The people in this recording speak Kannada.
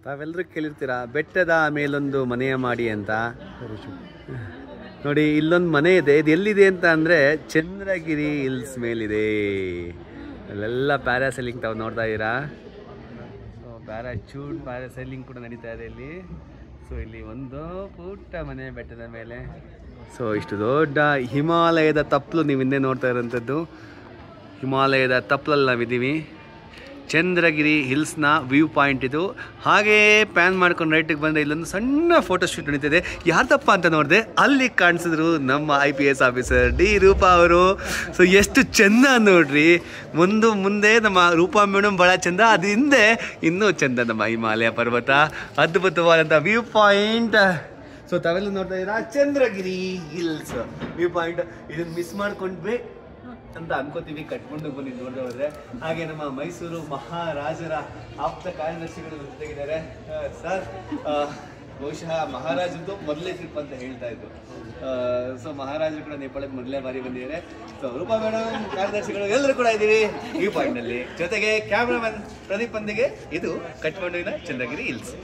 ತಾವೆಲ್ಲರೂ ಕೇಳಿರ್ತೀರಾ ಬೆಟ್ಟದ ಮೇಲೊಂದು ಮನೆಯ ಮಾಡಿ ಅಂತ. ನೋಡಿ ಇಲ್ಲೊಂದು ಮನೆ ಇದೆ. ಇದು ಎಲ್ಲಿದೆ ಅಂತ ಅಂದರೆ ಚಂದ್ರಗಿರಿ ಹಿಲ್ಸ್ ಮೇಲಿದೆ. ಅಲ್ಲೆಲ್ಲ ಪ್ಯಾರಾಸೈಲಿಂಗ್ ತಾವು ನೋಡ್ತಾ ಇದ್ದೀರಾ. ಸೊ ಪ್ಯಾರಾಸೈಲಿಂಗ್ ಕೂಡ ನಡೀತಾ ಇದೆ ಇಲ್ಲಿ. ಸೊ ಇಲ್ಲಿ ಒಂದು ಪುಟ್ಟ ಮನೆ ಬೆಟ್ಟದ ಮೇಲೆ. ಸೊ ಇಷ್ಟು ದೊಡ್ಡ ಹಿಮಾಲಯದ ತಪ್ಪಲು ನೀವು ಹಿಂದೆ ನೋಡ್ತಾ ಇರೋಂಥದ್ದು. ಹಿಮಾಲಯದ ತಪ್ಪಲಲ್ಲಿ ನಾವಿದ್ದೀವಿ. ಚಂದ್ರಗಿರಿ ಹಿಲ್ಸ್ನ ವ್ಯೂ ಪಾಯಿಂಟ್ ಇದು. ಹಾಗೇ ಪ್ಯಾನ್ ಮಾಡ್ಕೊಂಡು ರೈಟಿಗೆ ಬಂದರೆ ಇಲ್ಲೊಂದು ಸಣ್ಣ ಫೋಟೋಶೂಟ್ ನಡೀತಿದೆ. ಯಾರ್ದಪ್ಪ ಅಂತ ನೋಡಿದೆ, ಅಲ್ಲಿ ಕಾಣಿಸಿದ್ರು ನಮ್ಮ IPS ಆಫೀಸರ್ ಡಿ ರೂಪಾ ಅವರು. ಸೊ ಎಷ್ಟು ಚೆಂದ ನೋಡ್ರಿ. ಮುಂದೆ ನಮ್ಮ ರೂಪಾ ಮೇಡಮ್ ಭಾಳ ಚೆಂದ, ಅದು ಹಿಂದೆ ಇನ್ನೂ ಚೆಂದ ನಮ್ಮ ಹಿಮಾಲಯ ಪರ್ವತ. ಅದ್ಭುತವಾದಂಥ ವ್ಯೂ ಪಾಯಿಂಟ್. ಸೊ ತಾವೆಲ್ಲ ನೋಡ್ತಾ ಇದ್ದೀರಾ ಚಂದ್ರಗಿರಿ ಹಿಲ್ಸ್ ವ್ಯೂ ಪಾಯಿಂಟ್. ಇದನ್ನು ಮಿಸ್ ಮಾಡ್ಕೊಂಡ್ವಿ ಅಂತ ಅನ್ಕೋತೀವಿ, ಕಟ್ಕೊಂಡು ಬಂದು ನೋಡ್ದೆ ಹೋದ್ರೆ. ಹಾಗೆ ನಮ್ಮ ಮೈಸೂರು ಮಹಾರಾಜರ ಆಪ್ತ ಕಾರ್ಯದರ್ಶಿಗಳು ಜೊತೆಗಿದ್ದಾರೆ. ಸರ್ ಬಹುಶಃ ಮಹಾರಾಜದ್ದು ಮೊದಲೇ ಟ್ರಿಪ್ ಅಂತ ಹೇಳ್ತಾ ಇದ್ರು. ಸೊ ಮಹಾರಾಜರು ಕೂಡ ನೇಪಾಳಕ್ಕೆ ಮೊದಲೇ ಬಾರಿ ಬಂದಿದ್ದಾರೆ. ಸೊ ರೂಪಾ ಮೇಡಮ್, ಕಾರ್ಯದರ್ಶಿಗಳು ಎಲ್ಲರೂ ಕೂಡ ಇದ್ದೀವಿ ಈ ಪಾಯಿಂಟ್ನಲ್ಲಿ. ಜೊತೆಗೆ ಕ್ಯಾಮ್ರಾಮನ್ ಪ್ರದೀಪ್ ಒಂದಿಗೆ ಇದು ಕಟ್ಮಂಡುವಿನ ಚಂದ್ರಗಿರಿ ಹಿಲ್ಸ್.